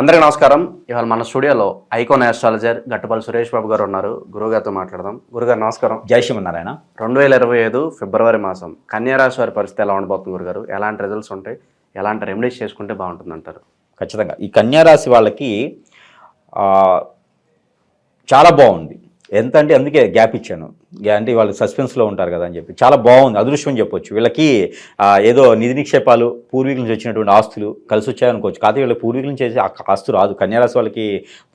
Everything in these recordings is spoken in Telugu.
అందరికీ నమస్కారం. ఇవాళ మన స్టూడియోలో ఐకాన్ ఆస్ట్రాలజర్ గట్టుపల్లి సురేష్ బాబు గారు ఉన్నారు. గురుగారితో మాట్లాడదాం. గురుగారు నమస్కారం. జై శ్రీమన్నారాయణ. 2025 ఫిబ్రవరి మాసం కన్యారాశి వారి పరిస్థితి ఎలా ఉండబోతుంది గురుగారు? ఎలాంటి రిజల్ట్స్ ఉంటాయి? ఎలాంటి రెమెడీస్ చేసుకుంటే బాగుంటుంది అంటారు? ఖచ్చితంగా ఈ కన్యారాశి వాళ్ళకి చాలా బాగుంది. ఎంత అంటే అందుకే గ్యాప్ ఇచ్చాను. అంటే వాళ్ళు సస్పెన్స్లో ఉంటారు కదా అని చెప్పి చాలా బాగుంది, అదృష్టం అని చెప్పొచ్చు. వీళ్ళకి ఏదో నిధి నిక్షేపాలు, పూర్వీకుల నుంచి వచ్చినటువంటి ఆస్తులు కలిసి వచ్చాయనుకోవచ్చు. కాకపోతే వీళ్ళకి పూర్వీకుల నుంచి వచ్చి ఆస్తు రాదు. కన్యారాశి వాళ్ళకి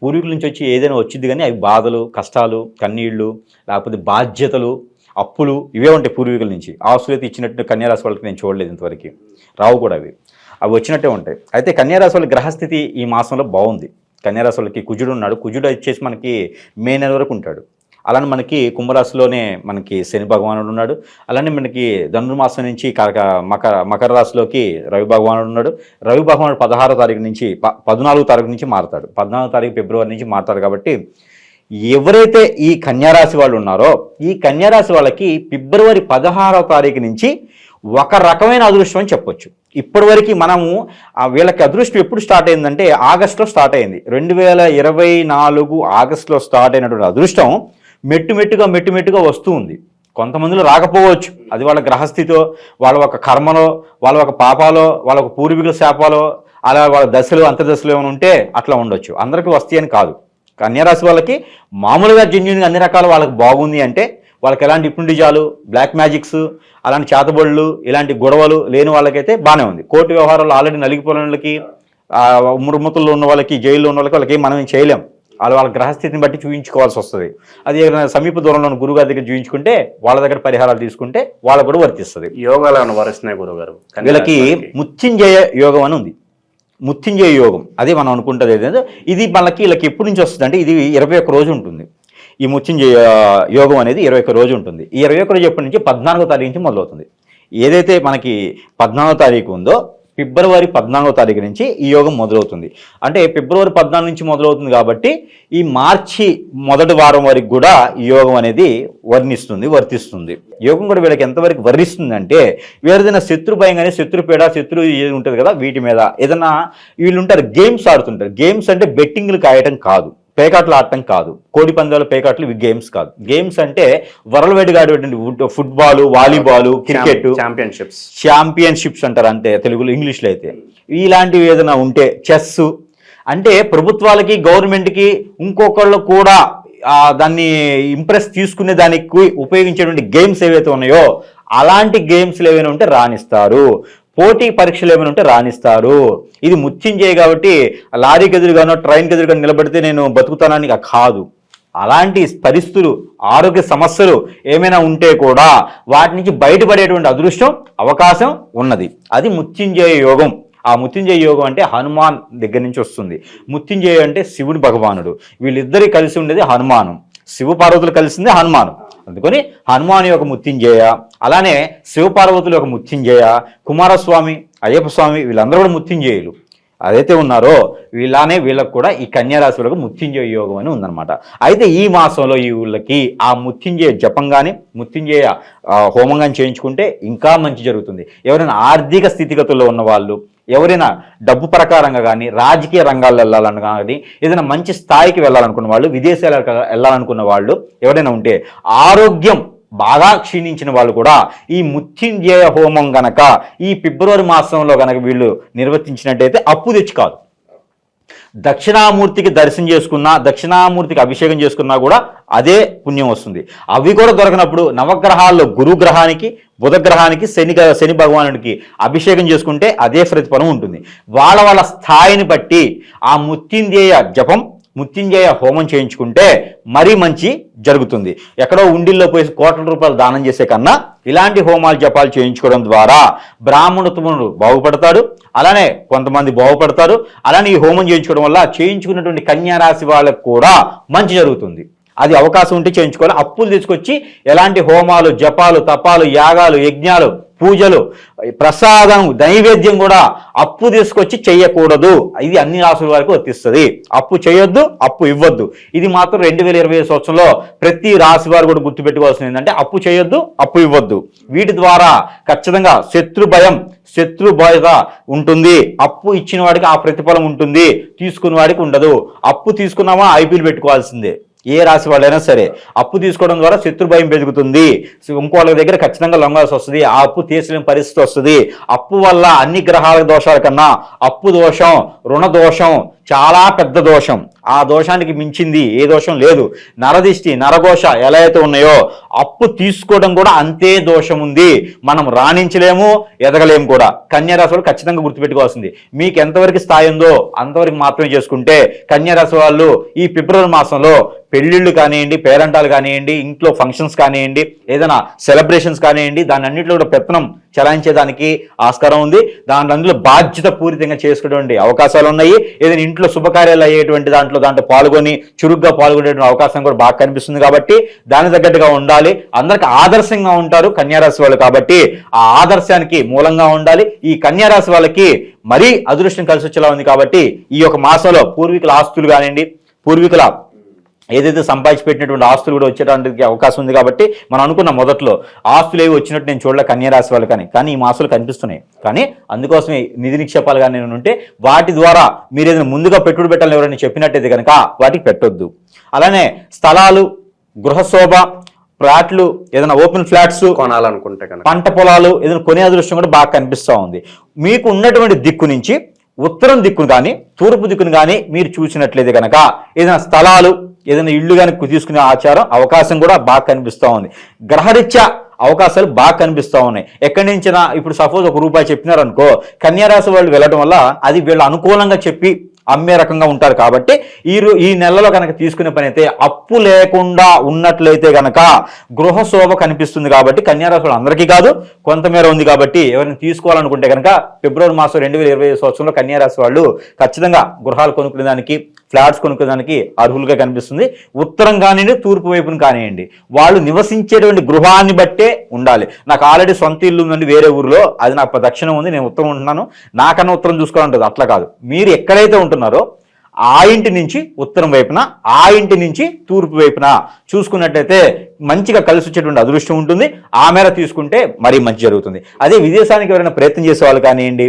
పూర్వీకుల నుంచి వచ్చి ఏదైనా వచ్చింది, కానీ అవి బాధలు, కష్టాలు, కన్నీళ్లు, లేకపోతే బాధ్యతలు, అప్పులు ఇవే ఉంటాయి పూర్వీకుల నుంచి. ఆస్తులు అయితే ఇచ్చినట్టు కన్యారాశి వాళ్ళకి నేను చూడలేదు ఇంతవరకు, రావు కూడా అవి వచ్చినట్టే ఉంటాయి. అయితే కన్యారాశి వాళ్ళ గ్రహస్థితి ఈ మాసంలో బాగుంది. కన్యారాశి వాళ్ళకి కుజుడు ఉన్నాడు. కుజుడు వచ్చేసి మనకి మే నెల వరకు ఉంటాడు. అలానే మనకి కుంభరాశిలోనే మనకి శని భగవానుడు ఉన్నాడు. అలానే మనకి ధనుర్మాసం నుంచి మకర రాశిలోకి రవి భగవానుడు ఉన్నాడు. రవి భగవానుడు 16వ తారీఖు నుంచి 14వ తారీఖు నుంచి మారుతాడు. 14వ తారీఖు ఫిబ్రవరి నుంచి మారుతాడు. కాబట్టి ఎవరైతే ఈ కన్యారాశి వాళ్ళు ఉన్నారో ఈ కన్యారాశి వాళ్ళకి ఫిబ్రవరి 16వ తారీఖు నుంచి ఒక రకమైన అదృష్టం అని చెప్పొచ్చు. ఇప్పటివరకు మనము వీళ్ళకి అదృష్టం ఎప్పుడు స్టార్ట్ అయిందంటే ఆగస్టులో స్టార్ట్ అయింది. 2024 ఆగస్టులో స్టార్ట్ అయినటువంటి అదృష్టం మెట్టుమెట్టుగా వస్తూ ఉంది. కొంతమందిలో రాకపోవచ్చు, అది వాళ్ళ గ్రహస్థితో, వాళ్ళ ఒక కర్మలో, వాళ్ళ ఒక పాపాలో, వాళ్ళ ఒక పూర్వీకుల శాపాలో, అలా వాళ్ళ దశలు అంతర్దశలు ఏమైనా ఉంటే అట్లా ఉండొచ్చు. అందరికీ వస్తాయి అని కాదు. కన్యారాశి వాళ్ళకి మామూలుగా జెన్యూన్గా అన్ని రకాల వాళ్ళకి బాగుంది అంటే వాళ్ళకి ఎలాంటి ఇప్పుండిజాలు, బ్లాక్ మ్యాజిక్స్, అలాంటి చేతబడులు, ఇలాంటి గొడవలు లేని వాళ్ళకైతే బాగానే ఉంది. కోర్టు వ్యవహారాలు ఆల్రెడీ నలిగిపోయిన వాళ్ళకి, మురుమతుల్లో ఉన్న వాళ్ళకి, జైల్లో ఉన్న వాళ్ళకి మనం ఏం చేయలేం. వాళ్ళ గ్రహస్థితిని బట్టి చూపించుకోవాల్సి వస్తుంది. అది సమీప దూరంలో ఉన్న గురుగారి దగ్గర చూపించుకుంటే, వాళ్ళ దగ్గర పరిహారాలు తీసుకుంటే వాళ్ళకు కూడా వర్తిస్తుంది. యోగాలు వరిస్తున్నాయి గురుగారు. వీళ్ళకి మృత్యుంజయ యోగం అని ఉంది. మృత్యుంజయ యోగం అదే మనం అనుకుంటుంది. ఇది మనకి వీళ్ళకి ఎప్పటి నుంచి వస్తుంది అంటే ఇది 21 రోజు ఉంటుంది. ఈ మృత్యుంజయ యోగం అనేది 21 రోజు ఉంటుంది. ఈ 21 రోజు ఎప్పటి నుంచి 14వ తారీఖు నుంచి మొదలవుతుంది. ఏదైతే మనకి 14వ తారీఖు ఉందో ఫిబ్రవరి 14వ తారీఖు నుంచి ఈ యోగం మొదలవుతుంది. అంటే ఫిబ్రవరి 14 నుంచి మొదలవుతుంది కాబట్టి ఈ మార్చి మొదటి వారం వరకు కూడా ఈ యోగం అనేది వర్తిస్తుంది. యోగం కూడా వీళ్ళకి ఎంతవరకు వర్తిస్తుంది అంటే ఏదైనా శత్రు భయం కానీ, శత్రుపీడ, శత్రు ఏది ఉంటుంది కదా, వీటి మీద ఏదైనా వీళ్ళు ఉంటారు, గేమ్స్ ఆడుతుంటారు. గేమ్స్ అంటే బెట్టింగ్లు కాయటం కాదు, పేకాట్లు ఆడటం కాదు, కోడి పందాలు, పేకాట్లు ఇవి గేమ్స్ కాదు. గేమ్స్ అంటే వరల్డ్ వైడ్గా ఆడేటువంటి ఫుట్బాల్, వాలీబాల్, క్రికెట్ ఛాంపియన్షిప్స్ అంటారు అంతే తెలుగులో, ఇంగ్లీష్లో అయితే. ఇలాంటివి ఏదైనా ఉంటే చెస్ అంటే ప్రభుత్వాలకి, గవర్నమెంట్కి, ఇంకొకళ్ళు కూడా దాన్ని ఇంప్రెస్ తీసుకునే దానికి ఉపయోగించేటువంటి గేమ్స్ ఏవైతే ఉన్నాయో అలాంటి గేమ్స్లు ఏవైనా ఉంటే రాణిస్తారు. పోటీ పరీక్షలు ఏమైనా ఉంటే రాణిస్తారు. ఇది మృత్యుంజయ కాబట్టి లారీకి ఎదురుగానో, ట్రైన్కి ఎదురుగానో నిలబడితే నేను బతుకుతానని కాదు. అలాంటి పరిస్థితులు, ఆరోగ్య సమస్యలు ఏమైనా ఉంటే కూడా వాటి నుంచి బయటపడేటువంటి అదృష్టం, అవకాశం ఉన్నది. అది మృత్యుంజయ యోగం. ఆ మృత్యుంజయ యోగం అంటే హనుమాన్ దగ్గర నుంచి వస్తుంది. మృత్యుంజయ అంటే శివుడు భగవానుడు. వీళ్ళిద్దరి కలిసి ఉండేది హనుమానం. శివపార్వతులు కలిసిందే హనుమాను. అందుకని హనుమాన్ యొక్క మృత్యుంజయ, అలానే శివపార్వతుల యొక్క మృత్యుంజయ, కుమారస్వామి, అయ్యప్ప స్వామి వీళ్ళందరూ కూడా మృత్యుంజయులు అదైతే ఉన్నారో వీళ్ళకు కూడా ఈ కన్యారాశి వాళ్ళకు మృత్యుంజయ యోగం అని ఉందన్నమాట. అయితే ఈ మాసంలో ఈ వీళ్ళకి ఆ మృత్యుంజయ జపం కానీ, మృత్యుంజయ హోమం కానీ చేయించుకుంటే ఇంకా మంచి జరుగుతుంది. ఎవరైనా ఆర్థిక స్థితిగతుల్లో ఉన్న వాళ్ళు, ఎవరైనా డబ్బు ప్రకారంగా కానీ, రాజకీయ రంగాల్లో వెళ్ళాలని కానీ, ఏదైనా మంచి స్థాయికి వెళ్ళాలనుకున్న వాళ్ళు, విదేశాలకు వెళ్ళాలనుకున్న వాళ్ళు ఎవరైనా ఉంటే, ఆరోగ్యం బాగా క్షీణించిన వాళ్ళు కూడా ఈ మృత్యుంజయ హోమం గనక ఈ ఫిబ్రవరి మాసంలో గనక వీళ్ళు నిర్వర్తించినట్టయితే అప్పు తెచ్చి కాదు, దక్షిణామూర్తికి దర్శనం చేసుకున్నా, దక్షిణామూర్తికి అభిషేకం చేసుకున్నా కూడా అదే పుణ్యం వస్తుంది. అవి కూడా దొరకనప్పుడు నవగ్రహాల్లో గురుగ్రహానికి, బుధగ్రహానికి, శని భగవానుడికి అభిషేకం చేసుకుంటే అదే ప్రతిఫలం ఉంటుంది. వాళ్ళ స్థాయిని బట్టి ఆ మృత్యుంజయ జపం, మృత్యుంజయ హోమం చేయించుకుంటే మరీ మంచి జరుగుతుంది. ఎక్కడో ఉండిల్లో పోయి కోట్ల రూపాయలు దానం చేసే కన్నా ఇలాంటి హోమాలు జపాలు చేయించుకోవడం ద్వారా బ్రాహ్మణోత్తముడు బాగుపడతాడు, అలానే కొంతమంది బాగుపడతారు. అలానే ఈ హోమం చేయించుకోవడం వల్ల చేయించుకున్నటువంటి కన్యారాశి వాళ్ళకు కూడా మంచి జరుగుతుంది. అది అవకాశం ఉంటే చేయించుకోవాలి. అప్పులు తీసుకొచ్చి ఎలాంటి హోమాలు, జపాలు, తపాలు, యాగాలు, యజ్ఞాలు పూజలు, ప్రసాదం, నైవేద్యం కూడా అప్పు తీసుకొచ్చి చెయ్యకూడదు. ఇది అన్ని రాసుల వారికి వర్తిస్తుంది. అప్పు చేయొద్దు, అప్పు ఇవ్వద్దు. ఇది మాత్రం 2025 సంవత్సరంలో ప్రతి రాశి వారు కూడా గుర్తుపెట్టుకోవాల్సింది ఏంటంటే అప్పు చేయొద్దు, అప్పు ఇవ్వద్దు. వీటి ద్వారా ఖచ్చితంగా శత్రు భయ ఉంటుంది. అప్పు ఇచ్చిన వాడికి ఆ ప్రతిఫలం ఉంటుంది, తీసుకున్న వాడికి ఉండదు. అప్పు తీసుకున్నామా ఐపీఎల్ పెట్టుకోవాల్సిందే. ఏ రాశి వాళ్ళైనా సరే అప్పు తీసుకోవడం ద్వారా శత్రు భయం పెరుగుతుంది. ఇంకోళ్ళ దగ్గర ఖచ్చితంగా లొంగాల్సి వస్తుంది. ఆ అప్పు తీర్చలేని పరిస్థితి వస్తుంది. అప్పు వల్ల అన్ని గ్రహాల దోషాల కన్నా అప్పు దోషం, రుణ దోషం చాలా పెద్ద దోషం. ఆ దోషానికి మించింది ఏ దోషం లేదు. నరదిష్టి, నరఘోష ఎలా అయితే ఉన్నాయో అప్పు తీసుకోవడం కూడా అంతే దోషం ఉంది. మనం రాణించలేము, ఎదగలేము కూడా. కన్యారాశి వాళ్ళు ఖచ్చితంగా గుర్తుపెట్టుకోవాల్సింది, మీకు ఎంతవరకు స్థాయి ఉందో అంతవరకు మాత్రమే చేసుకుంటే కన్యారాశి వాళ్ళు ఈ ఫిబ్రవరి మాసంలో పెళ్లిళ్ళు కానివ్వండి, పేరంటాలు కానివ్వండి, ఇంట్లో ఫంక్షన్స్ కానివ్వండి, ఏదైనా సెలబ్రేషన్స్ కానివ్వండి, దాని అన్నింటిలో కూడా పెత్తనం చలాయించేదానికి ఆస్కారం ఉంది. అందులో బాధ్యత పూరితంగా చేసుకునేటువంటి అవకాశాలు ఉన్నాయి. ఏదైనా ఇంట్లో శుభకార్యాలు అయ్యేటువంటి దాంట్లో పాల్గొని చురుగ్గా పాల్గొనేటువంటి అవకాశం కూడా బాగా కనిపిస్తుంది. కాబట్టి దాని తగ్గట్టుగా ఉండాలి. అందరికి ఆదర్శంగా ఉంటారు కన్యారాశి వాళ్ళు. కాబట్టి ఆ ఆదర్శానికి మూలంగా ఉండాలి. ఈ కన్యారాశి వాళ్ళకి మరీ అదృష్టం కలిసి వచ్చేలా ఉంది. కాబట్టి ఈ యొక్క మాసంలో పూర్వీకుల ఆస్తులు కానివ్వండి, పూర్వీకుల ఏదైతే సంపాదించి పెట్టినటువంటి ఆస్తులు కూడా వచ్చేటానికి అవకాశం ఉంది. కాబట్టి మనం అనుకున్న మొదట్లో ఆస్తులు ఏవి వచ్చినట్టు నేను చూడలే కన్యారాశి వాళ్ళు కానీ ఈ మాసాలు కనిపిస్తున్నాయి. కానీ అందుకోసమే నిధి నిక్షేపాలు కానీ ఉంటే వాటి ద్వారా మీరు ఏదైనా ముందుగా పెట్టుబడి పెట్టాలని ఎవరైనా చెప్పినట్టయితే కనుక వాటికి పెట్టొద్దు. అలానే స్థలాలు, గృహశోభ, ఫ్లాట్లు, ఏదైనా ఓపెన్ ఫ్లాట్స్ కొనాలనుకుంటే కనుక, పంట పొలాలు ఏదైనా కొనే అదృష్టం కూడా బాగా కనిపిస్తూ ఉంది. మీకు ఉన్నటువంటి దిక్కు నుంచి ఉత్తరం దిక్కును కానీ తూర్పు దిక్కును కానీ మీరు చూసినట్లయితే కనుక ఏదైనా స్థలాలు, ఏదైనా ఇళ్ళు కానీ తీసుకునే అవకాశం కూడా బాగా కనిపిస్తూ ఉంది. గ్రహరీత్యా అవకాశాలు బాగా కనిపిస్తూ ఉన్నాయి. ఎక్కడి నుంచినా ఇప్పుడు సపోజ్ ₹1 చెప్పినారనుకో, కన్యారాశి వాళ్ళు వెళ్ళడం వల్ల అది వీళ్ళు అనుకూలంగా చెప్పి అమ్మే రకంగా ఉంటారు. కాబట్టి ఈ నెలలో కనుక తీసుకునే పని అయితే అప్పు లేకుండా ఉన్నట్లయితే కనుక గృహశోభ కనిపిస్తుంది. కాబట్టి కన్యారాశి వాళ్ళు అందరికీ కాదు, కొంతమేర ఉంది. కాబట్టి ఎవరైనా తీసుకోవాలనుకుంటే కనుక ఫిబ్రవరి మాసం 2025 సంవత్సరంలో కన్యారాశి వాళ్ళు ఖచ్చితంగా గృహాలు కొనుక్కునేదానికి, ఫ్లాట్స్ కొనుక్కునేదానికి అర్హులుగా కనిపిస్తుంది. ఉత్తరం కానివ్వండి, తూర్పు వైపును కానివ్వండి, వాళ్ళు నివసించేటువంటి గృహాన్ని బట్టే ఉండాలి. నాకు ఆల్రెడీ సొంత ఇల్లు ఉందండి వేరే ఊరిలో, అది నాకు దక్షిణం ఉంది, నేను ఉత్తరం ఉంటున్నాను, నాకన్నా ఉత్తరం చూసుకోవాలంటుంది. అట్లా కాదు. మీరు ఎక్కడైతే ఉంటున్నారో ఆ ఇంటి నుంచి ఉత్తరం వైపున, ఆ ఇంటి నుంచి తూర్పు వైపున చూసుకున్నట్టయితే మంచిగా కలిసి వచ్చేటువంటి అదృష్టం ఉంటుంది. ఆ మేర తీసుకుంటే మరీ మంచి జరుగుతుంది. అదే విదేశానికి ఎవరైనా ప్రయత్నం చేసే వాళ్ళు కానివ్వండి,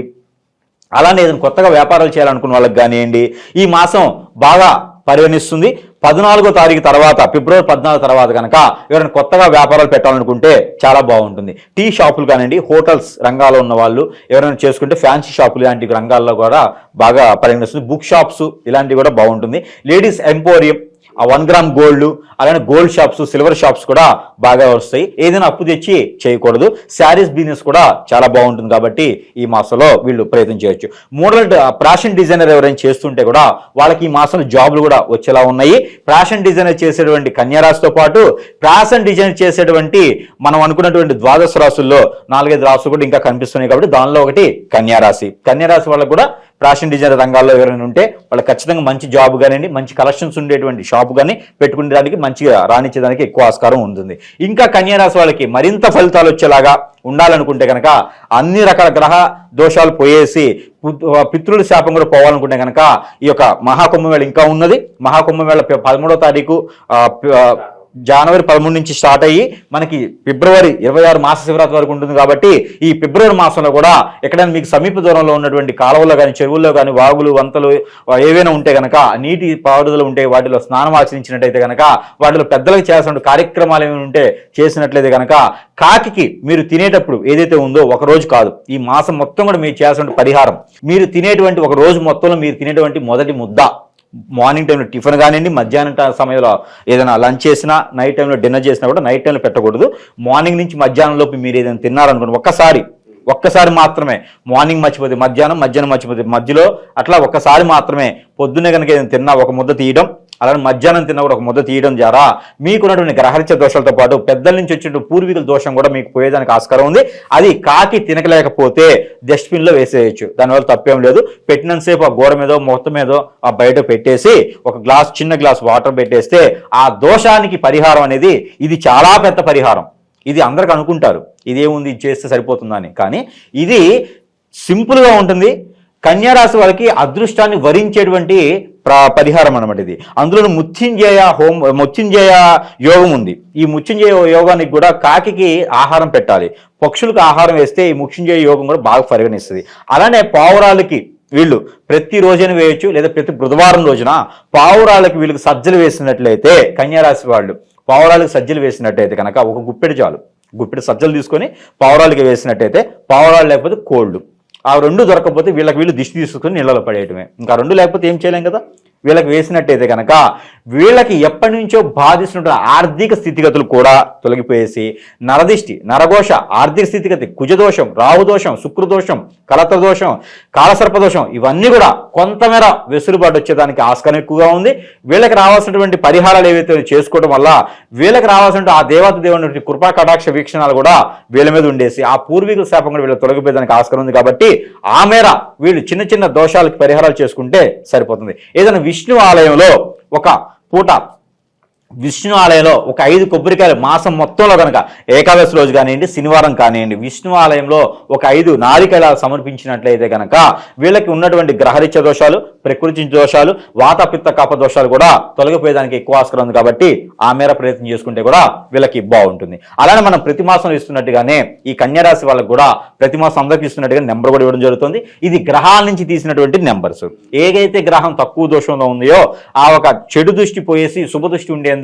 అలానే ఏదైనా కొత్తగా వ్యాపారాలు చేయాలనుకున్న వాళ్ళకి కానివ్వండి, ఈ మాసం బాగా పరిగణిస్తుంది. 14వ తారీఖు తర్వాత, ఫిబ్రవరి 14 తర్వాత కనుక ఎవరైనా కొత్తగా వ్యాపారాలు పెట్టాలనుకుంటే చాలా బాగుంటుంది. టీ షాపులు కానివ్వండి, హోటల్స్ రంగాల్లో ఉన్న వాళ్ళు ఎవరైనా చేసుకుంటే ఫ్యాన్సీ షాపులు ఇలాంటి రంగాల్లో కూడా బాగా పరిగణిస్తుంది. బుక్ షాప్స్ ఇలాంటివి కూడా బాగుంటుంది. లేడీస్ ఎంపోరియం, ఆ 1 గ్రామ్ గోల్డ్, అలానే గోల్డ్ షాప్స్, సిల్వర్ షాప్స్ కూడా బాగా వస్తాయి. ఏదైనా అప్పు తెచ్చి చేయకూడదు. శారీస్ బిజినెస్ కూడా చాలా బాగుంటుంది. కాబట్టి ఈ మాసంలో వీళ్ళు ప్రయత్నం చేయొచ్చు. మోడల్ ఫ్యాషన్ డిజైనర్ ఎవరైనా చేస్తుంటే కూడా వాళ్ళకి ఈ మాసంలో జాబులు కూడా వచ్చేలా ఉన్నాయి. ఫ్యాషన్ డిజైనర్ చేసేటువంటి కన్యారాశితో పాటు ఫ్యాషన్ డిజైనర్ చేసేటువంటి మనం అనుకున్నటువంటి ద్వాదశ రాశుల్లో 4-5 రాశులు కూడా ఇంకా కనిపిస్తున్నాయి. కాబట్టి దానిలో ఒకటి కన్యారాశి. కన్యారాశి వాళ్ళకు కూడా ఫ్యాషన్ డిజైనర్ రంగాల్లో ఎవరైనా ఉంటే వాళ్ళకి ఖచ్చితంగా మంచి జాబ్ కానివ్వండి, మంచి కలెక్షన్స్ ఉండేటువంటి షాప్ కానీ పెట్టుకునేదానికి, మంచిగా రాణించేదానికి ఎక్కువ ఆస్కారం ఉంటుంది. ఇంకా కన్యారాశి వాళ్ళకి మరింత ఫలితాలు వచ్చేలాగా ఉండాలనుకుంటే కనుక అన్ని రకాల గ్రహ దోషాలు పోయేసి పితృల శాపం కూడా పోవాలనుకుంటే కనుక ఈ యొక్క మహాకుంభమేళ ఇంకా ఉన్నది. మహాకుంభమేళ 13వ తారీఖు జనవరి 13 నుంచి స్టార్ట్ అయ్యి మనకి ఫిబ్రవరి 26 మాస శివరాత్రి వరకు ఉంటుంది. కాబట్టి ఈ ఫిబ్రవరి మాసంలో కూడా ఎక్కడైనా మీకు సమీప దూరంలో ఉన్నటువంటి కాలువల్లో కానీ, చెరువుల్లో కానీ, వాగులు, వంతలు ఏవైనా ఉంటే కనుక, నీటి పారుదల ఉంటే వాటిలో స్నానం ఆచరించినట్టయితే కనుక, వాటిలో పెద్దలకు చేయాల్సిన కార్యక్రమాలు ఏమైనా ఉంటే చేసినట్లయితే కనుక, కాకికి మీరు తినేటప్పుడు ఏదైతే ఉందో ఒక రోజు కాదు, ఈ మాసం మొత్తం కూడా మీరు చేయాల్సిన పరిహారం, మీరు తినేటువంటి ఒక రోజు మొత్తంలో మీరు తినేటువంటి మొదటి ముద్ద మార్నింగ్ టైంలో టిఫిన్ కానివ్వండి, మధ్యాహ్నం సమయంలో ఏదైనా లంచ్ చేసినా, నైట్ టైంలో డిన్నర్ చేసినా కూడా నైట్ టైంలో పెట్టకూడదు. మార్నింగ్ నుంచి మధ్యాహ్నం లోపు మీరు ఏదైనా తిన్నారనుకోండి, ఒక్కసారి మాత్రమే, మార్నింగ్ మర్చిపోతే మధ్యాహ్నం మర్చిపోతే మధ్యలో, అట్లా ఒక్కసారి మాత్రమే పొద్దున్నే కనుక ఏదైనా తిన్నా ఒక ముద్ద తీయడం, అలానే మధ్యాహ్నం తిన్నా కూడా ఒక ముద్ద తీయడం ద్వారా మీకున్నటువంటి గ్రహరీత్య దోషాలతో పాటు పెద్దల నుంచి వచ్చిన పూర్వీకుల దోషం కూడా మీకు పోయేదానికి ఆస్కారం ఉంది. అది కాకి తినకలేకపోతే డస్ట్బిన్ లో వేసేయచ్చు, దానివల్ల తప్పేం లేదు. పెట్టినంతసేపు ఆ గోడ మీదో మొత్తం మీదో ఆ బయట పెట్టేసి ఒక చిన్న గ్లాస్ వాటర్ పెట్టేస్తే ఆ దోషానికి పరిహారం అనేది ఇది చాలా పెద్ద పరిహారం. ఇది అందరికి అనుకుంటారు ఇదేముంది ఇది చేస్తే సరిపోతుందా అని, కానీ ఇది సింపుల్గా ఉంటుంది. కన్యారాశి వాళ్ళకి అదృష్టాన్ని వరించేటువంటి పరిహారం అనమాట ఇది. అందులో మృత్యుంజయ యోగం ఉంది. ఈ మృత్యుంజయ యోగానికి కూడా కాకికి ఆహారం పెట్టాలి, పక్షులకు ఆహారం వేస్తే ఈ మృత్యుంజయ యోగం కూడా బాగా పరిగణిస్తుంది. అలానే పావురాలకి వీళ్ళు ప్రతి రోజున వేయచ్చు, లేదా ప్రతి బుధవారం రోజున పావురాలకి వీళ్ళకి సజ్జలు వేసినట్లయితే, కన్యారాశి వాళ్ళు పావురాలకు సజ్జలు వేసినట్టయితే కనుక ఒక గుప్పెడు చాలు, గుప్పెడు సజ్జలు తీసుకొని పావురాలకి వేసినట్టయితే, పావురాలు లేకపోతే కోళ్ళు, ఆ రెండు దొరకకపోతే వీళ్ళు దిష్టి తీసుకొని నీళ్ళలో పడేయటమే. ఇంకా రెండు లేకపోతే ఏం చేయలేం కదా. వీళ్ళకి వేసినట్టయితే కనుక వీళ్ళకి ఎప్పటి నుంచో బాధిస్తున్న ఆర్థిక స్థితిగతులు కూడా తొలగిపోయేసి నరదిష్టి, నరఘోష, ఆర్థిక స్థితిగతి, కుజదోషం, రాహుదోషం, శుక్రదోషం, కలత్రదోషం, కాలసర్పదోషం ఇవన్నీ కూడా కొంతమేర వెసులుబాటు వచ్చేదానికి ఆస్కారం ఎక్కువగా ఉంది. వీళ్ళకి రావాల్సినటువంటి పరిహారాలు ఏవైతే చేసుకోవడం వల్ల వీళ్ళకి రావాల్సిన ఆ దేవత దేవుని కృపా కటాక్ష వీక్షణాలు కూడా వీళ్ళ మీద ఉండేసి ఆ పూర్వీకుల శాపం కూడా వీళ్ళు తొలగిపోయేదానికి ఆస్కారం ఉంది. కాబట్టి ఆ మేర వీళ్ళు చిన్న చిన్న దోషాలకు పరిహారాలు చేసుకుంటే సరిపోతుంది. ఏదైనా విష్ణు ఆలయంలో ఒక పూట, విష్ణు ఆలయంలో ఒక 5 కొబ్బరికాయలు మాసం మొత్తంలో కనుక ఏకాదశి రోజు కానివ్వండి, శనివారం కానివ్వండి, విష్ణు ఆలయంలో ఒక 5 నారికేళాలు సమర్పించినట్లయితే కనుక వీళ్ళకి ఉన్నటువంటి గ్రహరీత్య దోషాలు, ప్రకృతి దోషాలు, వాత పిత్త కప దోషాలు కూడా తొలగిపోయేదానికి ఎక్కువ ఆస్కారం ఉంది. కాబట్టి ఆ మేర ప్రయత్నం చేసుకుంటే కూడా వీళ్ళకి బాగుంటుంది. అలానే మనం ప్రతి మాసం ఇస్తున్నట్టుగానే ఈ కన్యారాశి వాళ్ళకి కూడా ప్రతి మాసం అందరికి ఇస్తున్నట్టుగా నెంబర్ కూడా ఇవ్వడం జరుగుతుంది. ఇది గ్రహాల నుంచి తీసినటువంటి నెంబర్స్. ఏదైతే గ్రహం తక్కువ దోషంలో ఉందో ఆ ఒక చెడు దృష్టి పోయేసి శుభ దృష్టి ఉండేందుకు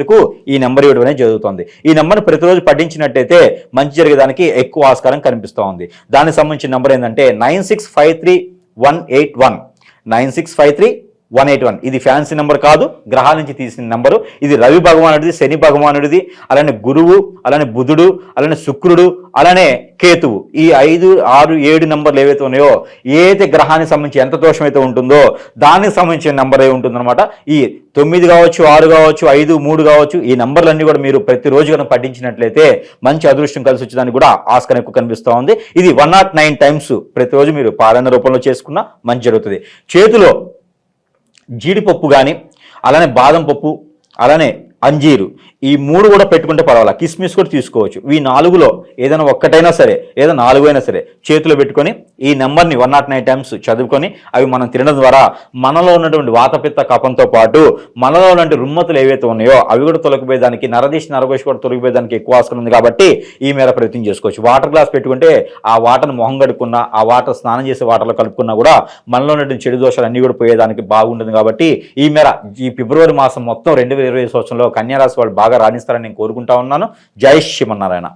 ఈ నెంబర్ ఇవ్వడం అనేది జరుగుతుంది. ఈ నెంబర్ ప్రతిరోజు పఠించినట్టయితే మంచి జరిగేదానికి ఎక్కువ ఆస్కారం కనిపిస్తూ ఉంది. దానికి సంబంధించిన నెంబర్ ఏంటంటే 9653 181. ఇది ఫ్యాన్సీ నెంబర్ కాదు, గ్రహాల నుంచి తీసిన నెంబరు. ఇది రవి భగవానుడిది, శని భగవానుడిది, అలానే గురువు, అలానే బుధుడు, అలానే శుక్రుడు, అలానే కేతువు, ఈ 5, 6, 7 నెంబర్లు ఏవైతే ఉన్నాయో ఏదైతే గ్రహానికి సంబంధించి ఎంత దోషం అయితే ఉంటుందో దానికి సంబంధించిన నెంబర్ ఏ ఉంటుందన్నమాట. ఈ 9 కావచ్చు, 6 కావచ్చు, 5, 3 కావచ్చు, ఈ నెంబర్లన్నీ కూడా మీరు ప్రతిరోజు కనుక పఠించినట్లయితే మంచి అదృష్టం కలిసి వచ్చేదానికి కూడా ఆస్కారం ఎక్కువ కనిపిస్తూ ఉంది. ఇది 109 టైమ్స్ ప్రతిరోజు మీరు పారాయణ రూపంలో చేసుకున్నా మంచి జరుగుతుంది. చేతిలో జీడిపప్పు కానీ, అలానే బాదం పప్పు, అలానే అంజీరు, ఈ 3 కూడా పెట్టుకుంటే పర్వాలేదు. కిస్మిస్ కూడా తీసుకోవచ్చు. ఈ 4లో ఏదైనా ఒక్కటైనా సరే, ఏదో 4 అయినా సరే చేతిలో పెట్టుకొని ఈ నెంబర్ని 109 టైమ్స్ చదువుకొని అవి మనం తినడం ద్వారా మనలో ఉన్నటువంటి వాతపిత్త కపంతో పాటు మనలో ఉన్నటువంటి రుమ్మతులు ఏవైతే ఉన్నాయో అవి కూడా తొలగిపోయేదానికి, నరఘోష కూడా తొలగిపోయేదానికి ఎక్కువ ఆస్కారం ఉంది. కాబట్టి ఈ మేర ప్రయత్నం చేసుకోవచ్చు. వాటర్ గ్లాస్ పెట్టుకుంటే ఆ వాటర్ని మొహం కడుక్కున్నా, ఆ వాటర్ స్నానం చేసే వాటర్లో కలుపుకున్నా కూడా మనలో ఉన్నటువంటి చెడు దోషాలు అన్నీ కూడా పోయేదానికి బాగుంటుంది. కాబట్టి ఈ మేర ఈ ఫిబ్రవరి మాసం మొత్తం 2020 సంవత్సరంలో కన్యారాశి వాళ్ళు బాగా రాణిస్తారని నేను కోరుకుంటా ఉన్నాను. జై శ్రీమన్నారాయణ.